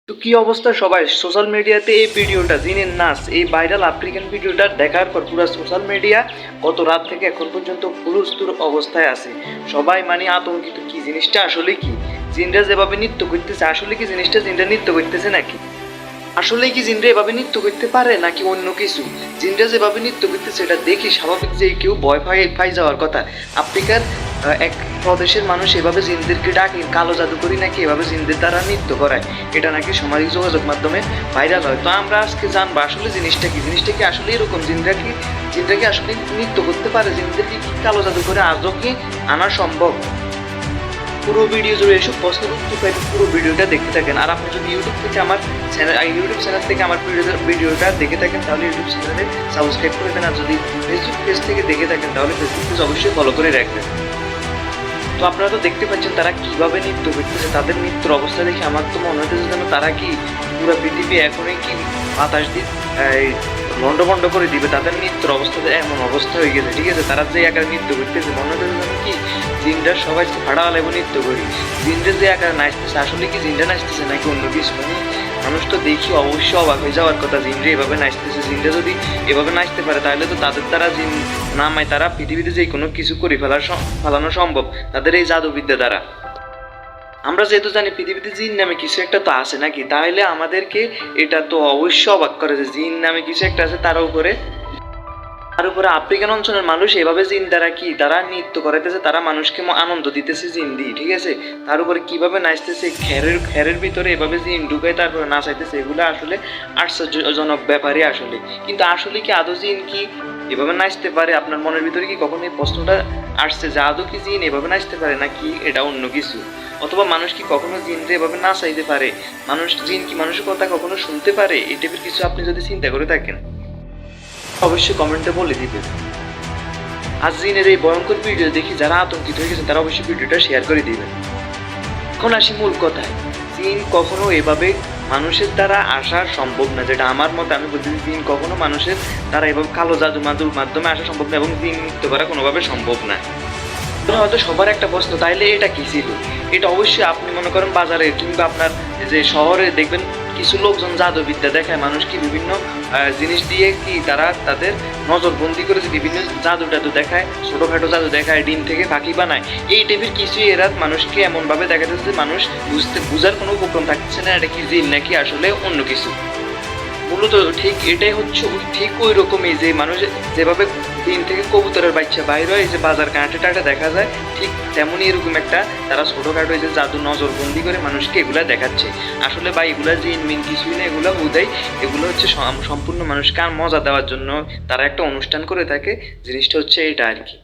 তো কি অবস্থা সবাই সোশ্যাল মিডিয়াতে এই ভিডিওটা জিনের নাচ এই ভাইরাল আফ্রিকান ভিডিওটা দেখার পর পুরো সোশ্যাল মিডিয়া গত রাত থেকে এখন পর্যন্ত হুলস্থুল অবস্থায় আছে। সবাই মানে আতঙ্কিত, কি জিনিসটা আসলে কি, জিনরা যেভাবে নৃত্য করতেছে আসলে কি জিনিসটা জিনরা নৃত্য করতেছে নাকি, আসলে কি জিনরা এভাবে নৃত্য করতে পারে নাকি অন্য কিছু। জিনরা যেভাবে নৃত্য করতেছে সেটা দেখি স্বাভাবিক যে কেউ ভয় পাই যাওয়ার কথা। আফ্রিকার এক প্রদেশের মানুষ এভাবে জিনদেরকে ডাকে কালো জাদুকরি নাকি এভাবে জিনদের দ্বারা নৃত্য করায়, এটা নাকি সামাজিক যোগাযোগ মাধ্যমে ভাইরাল হয়। তো আমরা আজকে জানবো আসলে জিনিসটা কি আসলে এরকম জিনরা কি আসলে নৃত্য করতে পারে, জিনদেরকে কি কালো জাদু করে আজও কি আনা সম্ভব। পুরো ভিডিও জুড়ে এসব প্রশ্নের উত্তর পাইতে পুরো ভিডিওটা দেখতে থাকেন। আর আপনি যদি ইউটিউব চ্যানেল থেকে আমার ভিডিওটা দেখে থাকেন তাহলে ইউটিউব চ্যানেলে সাবস্ক্রাইব করে দেন, আর যদি ফেসবুক পেজ থেকে দেখে থাকেন তাহলে ফেসবুক পেজ অবশ্যই ফলো করে রাখবেন। তো আপনারা তো দেখতে পাচ্ছেন তারা কিভাবে নৃত্য করতেছে, তাদের নৃত্যের অবস্থা দেখে আমার তো মনে হতেছে যেন তারা কি পুরো পৃথিবী এখনই কি বাতাস দিয়ে লন্ডভন্ড করে দিবে। তাদের নৃত্যের অবস্থাতে এমন অবস্থা হয়ে গেছে, ঠিক আছে, তারা যে আকারে নৃত্য করতেছে মনে হতেছে যেন কি জিনরা সবাই ভাড়া লাগবে নৃত্য করি। জিনরা যে আকারে নাচতেছে আসলে কি জিনরা নাচতেছে নাকি অন্য কিছু, মানে মানুষ তো দেখি অবশ্যই অবাক হয়ে যাওয়ার কথা। জিনরা এভাবে নাচতেছে, জিনরা যদি এভাবে নাচতে পারে তাহলে তো তাদের দ্বারা জিন নামায় তারা পৃথিবীতে যে কোনো কিছু করে ফেলানো সম্ভব তাদের এই জাদুবিদ্যা দ্বারা। আমরা যেহেতু জানি পৃথিবীতে জিন নামে কিছু একটা তো আছে নাকি, তাহলে আমাদেরকে এটা তো অবশ্যই অবাক করে যে জিন নামে কিছু একটা আছে তার উপরে আফ্রিকান অঞ্চলের মানুষ এভাবে জিন দ্বারা কি তারা নৃত্য করাইতেছে, তারা মানুষকে আনন্দ দিতেছে জিন দিয়ে, ঠিক আছে। তার উপরে কিভাবে নাচতেছে, খেরের ভিতরে এভাবে জিন ঢুকায় তারপরে নাচাইতেছে, এগুলো আসলে আশ্চর্যজনক ব্যাপারই আসলে। কিন্তু আসলে কি আদৌ জিন কি এভাবে নাচতে পারে? আপনার মনের ভিতরে কি কখনো এই প্রশ্নটা আসছে যে আদৌ কি জিন এভাবে নাচতে পারে নাকি এটা অন্য কিছু, অথবা মানুষ কি কখনো জিনরে এভাবে নাচাইতে পারে, জিন কি মানুষের কথা কখনো শুনতে পারে? এই টাইপের কিছু আপনি যদি চিন্তা করে থাকেন অবশ্যই কমেন্টে বলে দিবেন। আজ জিনের এই ভয়ঙ্কর ভিডিও দেখি যারা আতঙ্কিত হয়ে গেছেন তারা অবশ্যই ভিডিওটা শেয়ার করে দিবেন। এখন আসি মূল কথায়, জিন কখনো এভাবে মানুষের দ্বারা আসা সম্ভব না, যেটা আমার মতে আমি বলতেছি জিন কখনো মানুষের দ্বারা এভাবে কালো জাদু মাধ্যমে আসা সম্ভব না এবং জিন নৃত্য করা কোনোভাবে সম্ভব না। হয়তো সবার একটা প্রশ্ন, তাইলে এটা কি ছিল? এটা অবশ্যই আপনি মনে করেন বাজারে কিংবা আপনার যে শহরে দেখবেন কিছু লোকজন জাদুবিদ্যা দেখায় মানুষকে বিভিন্ন জিনিস দিয়ে কি তারা তাদের নজরবন্দি করে যে বিভিন্ন জাদু টাদু দেখায়, ছোটোখাটো জাদু দেখায়, ডিম থেকে পাখি বানায়, এই টাইপের কিছুই এরা মানুষকে এমনভাবে দেখাতেছে যে মানুষ বুঝার কোনো উপক্রম থাকছে না এটা কি জিন নাকি আসলে অন্য কিছু। মূলত ঠিক এটাই হচ্ছে ঠিক ওই রকমই যে মানুষ যেভাবে ডিম থেকে কবুতরের বাচ্চা বাইর হয় যে বাজার কাঁটে টাটে দেখা যায়, ঠিক তেমনই এরকম একটা তারা ছোটোখাটো যে জাদু নজরবন্দি করে মানুষকে এগুলা দেখাচ্ছে। আসলে বা এগুলা জিন মিন কিছুই না, এগুলো হুদাই, এগুলো হচ্ছে সম্পূর্ণ মানুষকে আর মজা দেওয়ার জন্য তারা একটা অনুষ্ঠান করে থাকে। জিনিসটা হচ্ছে এটা আর কি।